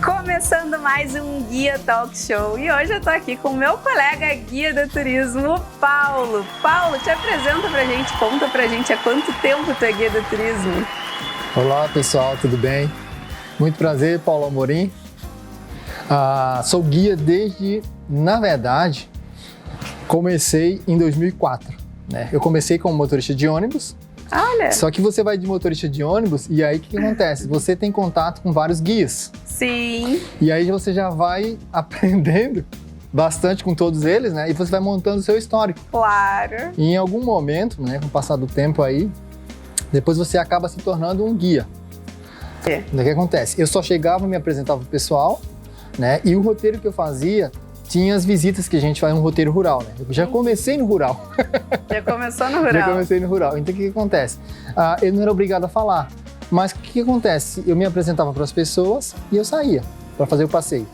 Começando mais um Guia Talk Show e hoje eu tô aqui com o meu colega guia do turismo, o Paulo. Paulo, te apresenta pra gente, conta pra gente há quanto tempo tu é guia do turismo. Olá pessoal, tudo bem? Muito prazer, Paulo Amorim. Sou guia desde, na verdade, comecei em 2004. Né? Eu comecei como motorista de ônibus. Olha! Só que você vai de motorista de ônibus e aí o que acontece? Você tem contato com vários guias. Sim. E aí você já vai aprendendo bastante com todos eles, né? E você vai montando o seu histórico. Claro. E em algum momento, né, com o passar do tempo aí, depois você acaba se tornando um guia. O que acontece? Eu só chegava e me apresentava pro pessoal, né? E o roteiro que eu fazia tinha as visitas que a gente faz, um roteiro rural, né? Eu já comecei no rural. Já começou no rural? Já comecei no rural. Então o que acontece? Eu não era obrigado a falar. Mas o que acontece? Eu me apresentava para as pessoas e eu saía para fazer o passeio.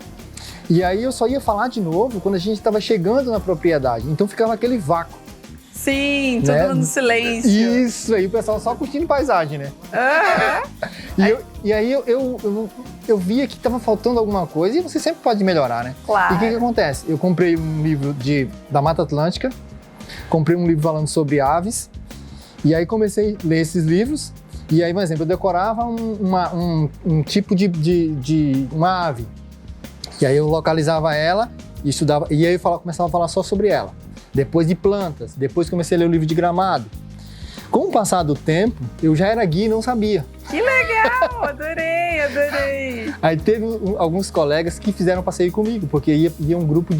E aí eu só ia falar de novo quando a gente estava chegando na propriedade. Então ficava aquele vácuo. Sim, todo né? mundo no silêncio. Isso, aí o pessoal só curtindo paisagem, né? E aí eu via que estava faltando alguma coisa e você sempre pode melhorar, né? Claro. E o que acontece? Eu comprei um livro da Mata Atlântica, comprei um livro falando sobre aves, e aí comecei a ler esses livros, e aí, por exemplo, eu decorava um tipo de uma ave, e aí eu localizava ela e estudava, e aí eu começava a falar só sobre ela. Depois de plantas, depois comecei a ler o livro de gramado. Com o passar do tempo, eu já era guia e não sabia. Que legal, adorei. Aí teve alguns colegas que fizeram passeio comigo, porque ia um grupo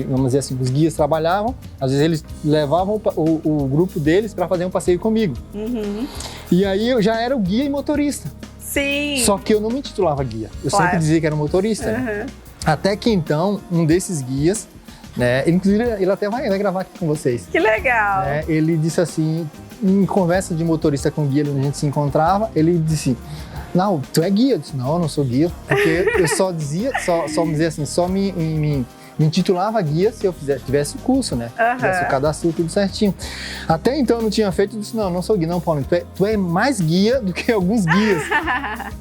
vamos dizer assim, os guias trabalhavam, às vezes eles levavam o grupo deles para fazer um passeio comigo. Uhum. E aí eu já era o guia e motorista. Sim. Só que eu não me intitulava guia, eu sempre dizia que era motorista. Uhum. Né? Até que então, um desses guias, né, inclusive ele até vai gravar aqui com vocês. Que legal. Né, ele disse assim, em conversa de motorista com guia, onde a gente se encontrava, ele disse: não, tu é guia? Eu disse: não, eu não sou guia, porque eu só me intitulava guia se eu tivesse o curso, né? Uhum. Tivesse o cadastro, tudo certinho. Até então eu não tinha feito, eu disse: não sou guia. Não, Paulo, tu é mais guia do que alguns guias.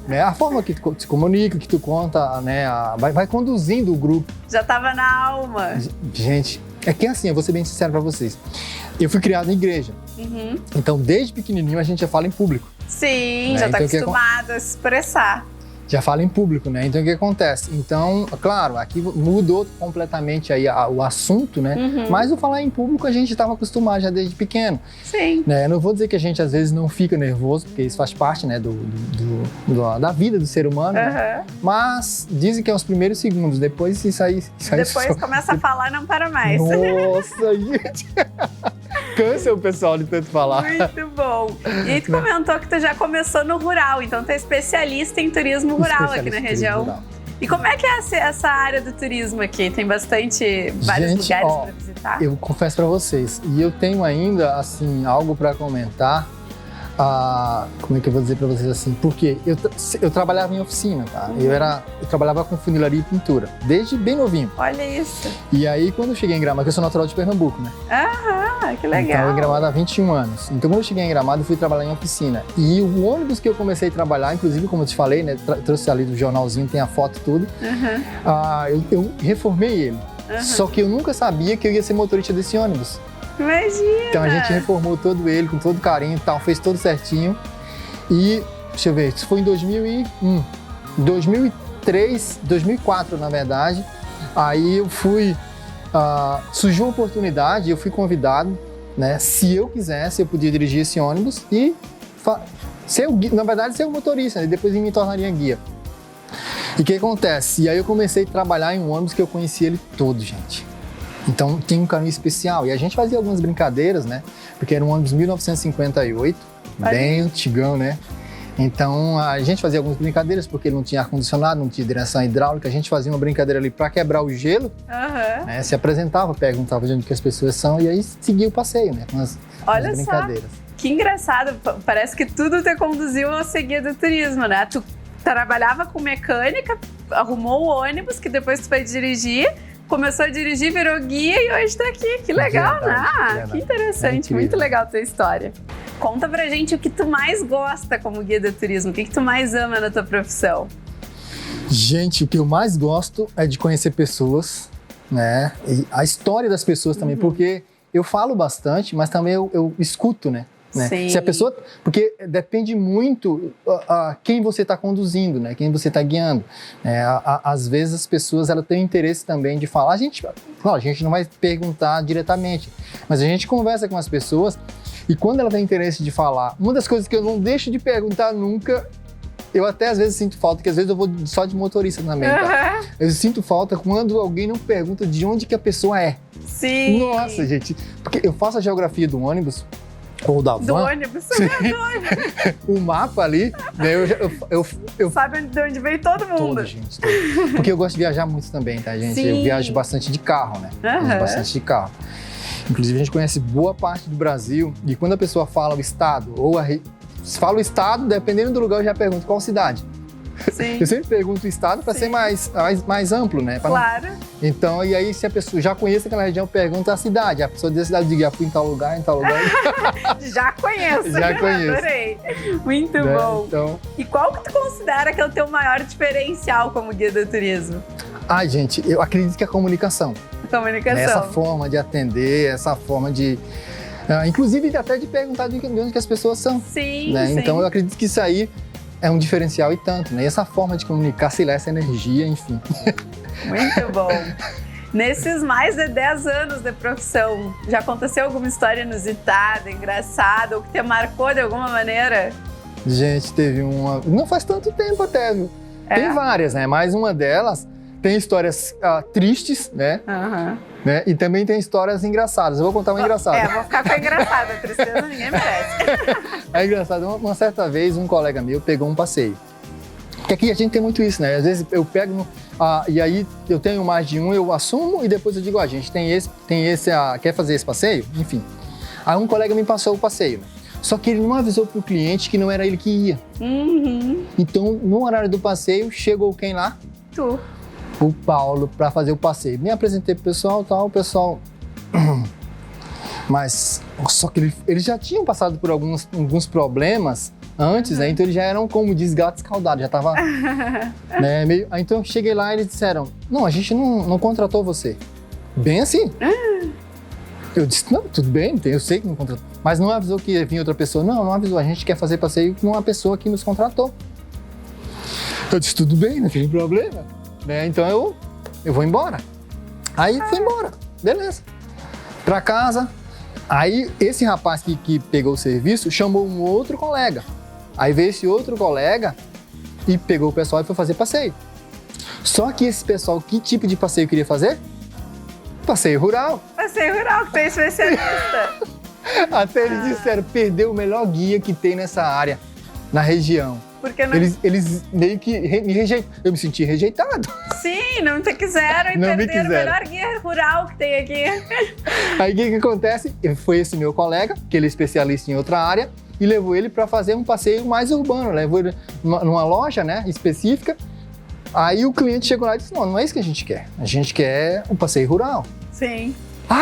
Né? A forma que tu se comunica, que tu conta, né? Vai conduzindo o grupo. Já tava na alma. Gente, é que assim, eu vou ser bem sincero pra vocês. Eu fui criado em igreja. Uhum. Então, desde pequenininho, a gente já fala em público. Sim, né? já tá então, acostumado a se expressar. Já fala em público, né? Então, o que acontece? Então, claro, aqui mudou completamente aí o assunto, né? Uhum. Mas o falar em público a gente estava acostumado já desde pequeno. Sim. Né? Eu não vou dizer que a gente, às vezes, não fica nervoso, porque isso faz parte, né, da vida do ser humano. Uhum. Né? Mas dizem que é os primeiros segundos, depois isso aí depois começa a falar e não para mais. Nossa, gente! Cansa o pessoal de tanto falar. Muito bom. E aí tu comentou que tu já começou no rural, então tu é especialista em turismo rural aqui na região. E como é que é essa área do turismo aqui? Tem vários lugares para visitar? Eu confesso para vocês, e eu tenho ainda, assim, algo para comentar. Como é que eu vou dizer para vocês assim? Porque eu trabalhava em oficina, tá? Eu trabalhava com funilaria e pintura, desde bem novinho. Olha isso. E aí, quando eu cheguei em Gramado, eu sou natural de Pernambuco, né? Que legal. Então, em Gramado há 21 anos. Então, quando eu cheguei em Gramado, eu fui trabalhar em oficina. E o ônibus que eu comecei a trabalhar, inclusive, como eu te falei, né? Trouxe ali do jornalzinho, tem a foto e tudo. Eu reformei ele. Só que eu nunca sabia que eu ia ser motorista desse ônibus. Imagina! Então a gente reformou todo ele com todo carinho e tal, fez tudo certinho. E, deixa eu ver, isso foi em 2001. 2003, 2004 na verdade. Aí eu fui, surgiu a oportunidade, eu fui convidado, né? Se eu quisesse, eu podia dirigir esse ônibus e ser o motorista, né? Depois eu me tornaria guia. E o que acontece? E aí eu comecei a trabalhar em um ônibus que eu conhecia ele todo, gente. Então tem um carinho especial. E a gente fazia algumas brincadeiras, né? Porque era um ônibus 1958, bem antigão, né? Então a gente fazia algumas brincadeiras, porque ele não tinha ar-condicionado, não tinha direção hidráulica. A gente fazia uma brincadeira ali para quebrar o gelo, né? Se apresentava, perguntava de onde que as pessoas são e aí seguia o passeio, né? Com as brincadeiras. Que engraçado, parece que tudo te conduziu a seguir do turismo, né? Tu trabalhava com mecânica, arrumou o ônibus que depois tu foi dirigir. começou a dirigir, virou guia e hoje tá aqui. Que legal, verdade, né? Que interessante, muito legal a tua história. Conta pra gente o que tu mais gosta como guia de turismo, o que tu mais ama na tua profissão? Gente, o que eu mais gosto é de conhecer pessoas, né? E a história das pessoas também, porque eu falo bastante, mas também eu escuto, né? Sim. Se a pessoa, porque depende muito quem você está conduzindo, né? Quem você está guiando. Às vezes as pessoas elas têm interesse também de falar. Claro, a gente não vai perguntar diretamente, mas a gente conversa com as pessoas e quando ela tem interesse de falar, uma das coisas que eu não deixo de perguntar nunca, eu até às vezes sinto falta, que às vezes eu vou só de motorista também, tá? Eu sinto falta quando alguém não pergunta de onde que a pessoa é. Sim. Nossa, gente, porque eu faço a geografia do ônibus, ou da van. Do ônibus, o mapa ali, né, eu sabe de onde veio todo mundo. Todo, gente. Todo. Porque eu gosto de viajar muito também, tá, gente? Sim. Eu viajo bastante de carro, né? Bastante de carro. Inclusive, a gente conhece boa parte do Brasil e quando a pessoa fala o estado, se fala o estado, dependendo do lugar, eu já pergunto qual cidade. Sim. Eu sempre pergunto o estado para ser mais amplo, né? Claro. Então, e aí se a pessoa já conhece aquela região, pergunta a cidade. A pessoa diz a cidade, diga, fui em tal lugar, Já conheço. Já conheço. Adorei. Muito bom. Então... E qual que tu considera que é o teu maior diferencial como guia de turismo? Gente, eu acredito que é a comunicação. Comunicação. Essa forma de atender, essa forma de... inclusive até de perguntar de onde que as pessoas são. Sim, né? sim. Então eu acredito que isso aí é um diferencial e tanto, né? E essa forma de comunicar, sei lá, essa energia, enfim. Muito bom. Nesses mais de 10 anos de profissão, já aconteceu alguma história inusitada, engraçada, ou que te marcou de alguma maneira? Gente, teve uma... Não faz tanto tempo até, viu? Tem várias, né? Mas uma delas tem histórias tristes, né? Né? E também tem histórias engraçadas. Eu vou contar uma engraçada. Vou ficar com a engraçada. Tristeza ninguém merece. É engraçado. Uma certa vez, um colega meu pegou um passeio. Porque aqui a gente tem muito isso, né? Às vezes eu pego... e aí eu tenho mais de um, eu assumo e depois eu digo, a gente tem esse, quer fazer esse passeio? Enfim. Aí um colega me passou o passeio, né? Só que ele não avisou pro cliente que não era ele que ia. Então, no horário do passeio, chegou quem lá? Tu. O Paulo, para fazer o passeio. Me apresentei pro pessoal, tal, o pessoal... Mas, só que eles já tinham passado por alguns problemas antes, né? Então eles já eram, como diz, gato escaldado, já tava... né, meio... Então eu cheguei lá e eles disseram, não, a gente não contratou você. Bem assim. Eu disse, não, tudo bem, eu sei que não contratou. Mas não avisou que ia vir outra pessoa. Não avisou, a gente quer fazer passeio com uma pessoa que nos contratou. Eu disse, tudo bem, não tem problema. Né? Então eu vou embora. Aí fui embora, beleza. Pra casa. Aí esse rapaz que pegou o serviço chamou um outro colega. Aí veio esse outro colega e pegou o pessoal e foi fazer passeio. Só que esse pessoal, que tipo de passeio queria fazer? Passeio rural. Passeio rural, que tem especialista. Até eles disseram, perdeu o melhor guia que tem nessa área, na região. Porque não... eles meio que me rejeitaram. Eu me senti rejeitado. Sim, não te quiseram e perderam o melhor guia rural que tem aqui. Aí o que acontece? Foi esse meu colega, que ele é especialista em outra área, e levou ele para fazer um passeio mais urbano. Levou ele numa loja, né, específica. Aí o cliente chegou lá e disse, não é isso que a gente quer. A gente quer um passeio rural. Sim.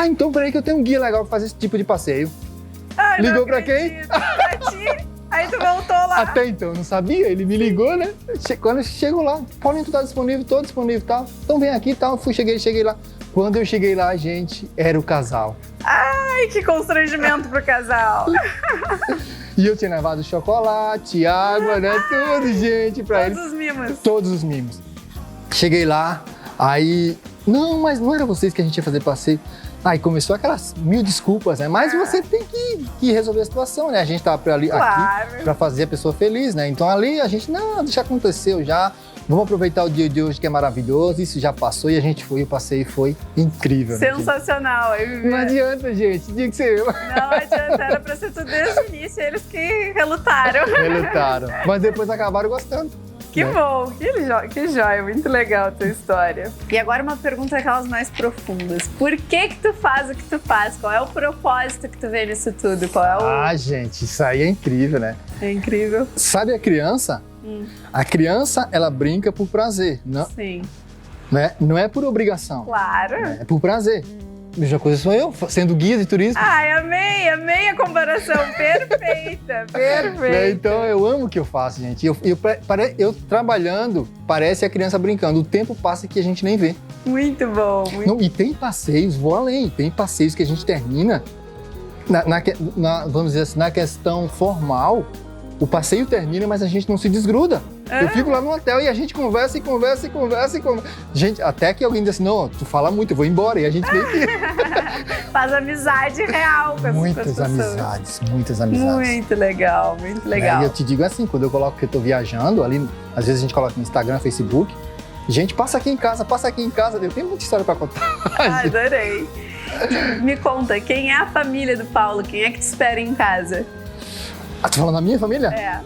Então peraí que eu tenho um guia legal para fazer esse tipo de passeio. Ligou para quem? Pra ti. Aí tu voltou lá. Até então, eu não sabia, ele me ligou, né? Quando eu chego lá, Paulinho, tu tá disponível, tô disponível e tal. Então vem aqui e tal. Cheguei lá. Quando eu cheguei lá, gente, era o casal. Ai, que constrangimento pro casal. E eu tinha levado chocolate, água, né? Tudo, gente, pra eles. Todos os mimos. Todos os mimos. Cheguei lá, aí... Não, mas não era vocês que a gente ia fazer passeio. Aí começou aquelas 1000 desculpas, né? Mas você tem que resolver a situação, né? A gente tava aqui pra fazer a pessoa feliz, né? Então ali a gente, não, já aconteceu já. Vamos aproveitar o dia de hoje que é maravilhoso. Isso já passou e a gente foi, o passeio foi incrível. Sensacional. Né? Não adianta, gente, tinha que ser eu. Não adianta, era pra ser tudo desde o início, eles que relutaram. Relutaram, mas depois acabaram gostando. Que bom, que joia, muito legal a tua história. E agora uma pergunta daquelas mais profundas. Por que tu faz o que tu faz? Qual é o propósito que tu vê nisso tudo? Qual é o... gente, isso aí é incrível, né? É incrível. Sabe a criança? A criança, ela brinca por prazer. Não? Sim. né? Não é por obrigação. Claro. É por prazer. A mesma coisa sou eu, sendo guia de turismo. Ai, amei a comparação. Perfeita. Então, eu amo o que eu faço, gente. Eu trabalhando, parece a criança brincando. O tempo passa que a gente nem vê. Muito bom. Não, e tem passeios, vou além, tem passeios que a gente termina, vamos dizer assim, na questão formal, o passeio termina, mas a gente não se desgruda. Eu fico lá no hotel e a gente conversa. Gente, até que alguém diz assim, não, tu fala muito, eu vou embora. E a gente meio que... Faz amizade real com as muitas amizades. Muito legal. E eu te digo assim, quando eu coloco que eu tô viajando, ali, às vezes a gente coloca no Instagram, Facebook, gente, passa aqui em casa. Eu tenho muita história pra contar. Adorei. Me conta, quem é a família do Paulo? Quem é que te espera em casa? Tu falando da minha família? É.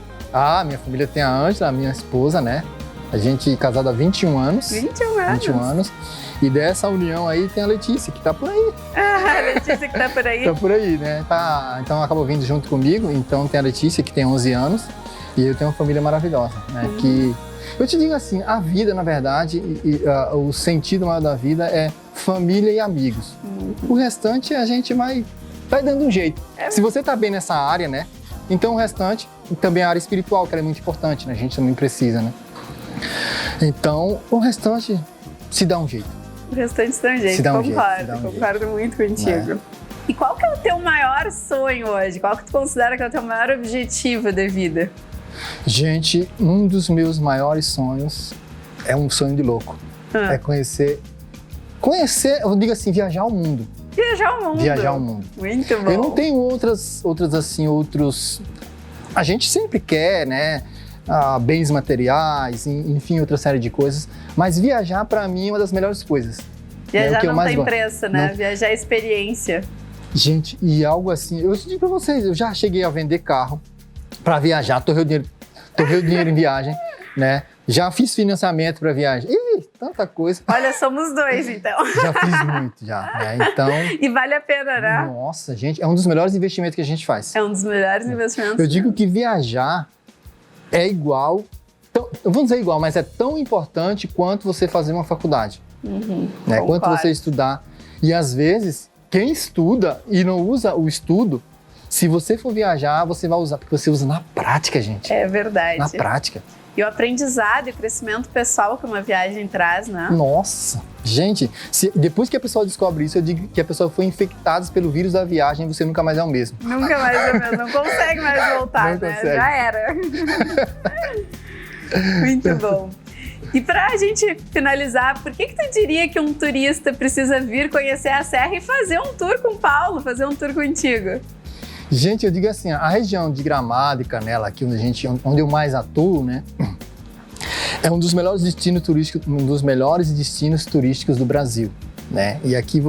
Minha família tem a Ângela, a minha esposa, né? A gente casado há 21 anos. 21 anos. E dessa união aí tem a Letícia, que tá por aí. A Letícia que tá por aí? Tá por aí, né? Então acabou vindo junto comigo. Então tem a Letícia, que tem 11 anos. E eu tenho uma família maravilhosa, né? Que... Eu te digo assim, a vida, na verdade, o sentido maior da vida é família e amigos. O restante a gente vai dando um jeito. Se você tá bem nessa área, né? Então o restante, também a área espiritual, que é muito importante, né? A gente também precisa, né? Então o restante se dá um jeito. O restante se dá um jeito, concordo muito contigo. E qual que é o teu maior sonho hoje? Qual que tu considera que é o teu maior objetivo da vida? Gente, um dos meus maiores sonhos é um sonho de louco. É conhecer, eu digo assim, viajar o mundo. Viajar o mundo. Muito bom. Eu não tenho outros. A gente sempre quer, né? Bens materiais, enfim, outra série de coisas. Mas viajar, pra mim, é uma das melhores coisas. Viajar não tem preço, né? Não. Viajar é experiência. Gente, e algo assim, eu digo pra vocês, eu já cheguei a vender carro pra viajar, torrei o dinheiro em viagem, né? Já fiz financiamento para viagem. Tanta coisa. Olha, somos dois, então. Já fiz muito, né? Então... E vale a pena, né? Nossa, gente, é um dos melhores investimentos que a gente faz. É um dos melhores investimentos. Eu digo que viajar é igual... Eu vou dizer igual, mas é tão importante quanto você fazer uma faculdade. Né? Quanto você estudar. E às vezes, quem estuda e não usa o estudo, se você for viajar, você vai usar, porque você usa na prática, gente. É verdade. Na prática. E o aprendizado e o crescimento pessoal que uma viagem traz, né? Nossa! Gente, depois que a pessoa descobre isso, eu digo que a pessoa foi infectada pelo vírus da viagem, você nunca mais é o mesmo. Nunca mais é o mesmo. Não consegue mais voltar, não né? Consegue. Já era. Muito bom. E pra gente finalizar, por que tu diria que um turista precisa vir conhecer a Serra e fazer um tour com o Paulo, fazer um tour contigo? Gente, eu digo assim, a região de Gramado e Canela, aqui onde eu mais atuo, né? É um dos melhores destinos turísticos do Brasil, né? E aqui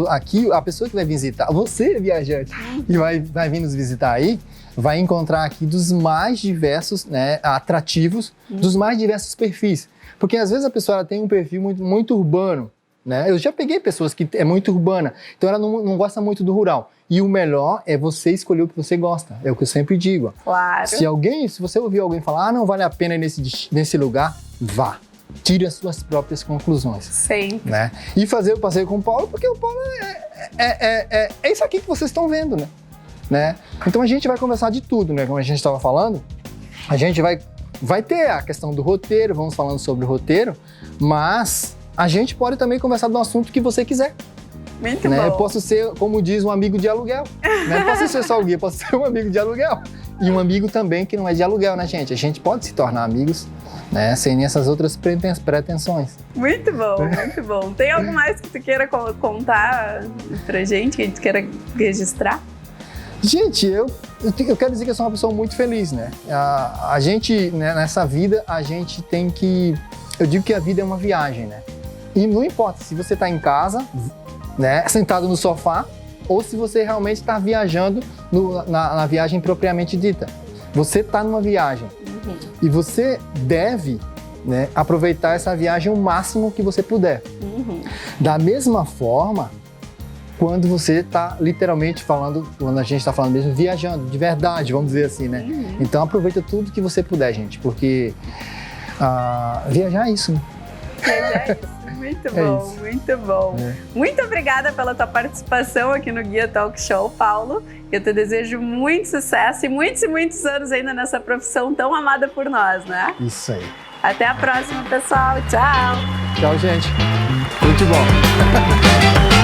a pessoa que vai visitar, você viajante, e vai vir nos visitar aí, vai encontrar aqui dos mais diversos, né, atrativos, dos mais diversos perfis. Porque às vezes a pessoa ela tem um perfil muito urbano, né? Eu já peguei pessoas que é muito urbana, então ela não gosta muito do rural. E o melhor é você escolher o que você gosta, é o que eu sempre digo. Claro. Se você ouvir alguém falar, não vale a pena ir nesse lugar, vá. Tire as suas próprias conclusões. Sempre. Né? E fazer o passeio com o Paulo, porque o Paulo é isso aqui que vocês estão vendo, né? Então a gente vai conversar de tudo, né? Como a gente estava falando, a gente vai ter a questão do roteiro, vamos falando sobre o roteiro, mas a gente pode também conversar do assunto que você quiser. Muito né? bom. Eu posso ser, como diz, um amigo de aluguel. Né? Não posso ser só o guia, posso ser um amigo de aluguel. E um amigo também que não é de aluguel, né, gente? A gente pode se tornar amigos, né? Sem essas outras pretensões. Muito bom, muito bom. Tem algo mais que tu queira contar pra gente, que a gente queira registrar? Gente, eu quero dizer que eu sou uma pessoa muito feliz, né? A gente, né, nessa vida, a gente tem que... Eu digo que a vida é uma viagem, né? E não importa se você está em casa, né, sentado no sofá, ou se você realmente está viajando na viagem propriamente dita. Você está numa viagem. E você deve, né, aproveitar essa viagem o máximo que você puder. Da mesma forma, quando você está literalmente falando, quando a gente está falando mesmo, viajando, de verdade, vamos dizer assim, né? Então aproveita tudo que você puder, gente, porque viajar é isso. Viajar é isso. Muito bom, muito bom. Muito obrigada pela tua participação aqui no Guia Talk Show, Paulo. Eu te desejo muito sucesso e muitos anos ainda nessa profissão tão amada por nós, né? Isso aí. Até a próxima, pessoal. Tchau. Tchau, gente. Tudo de bom.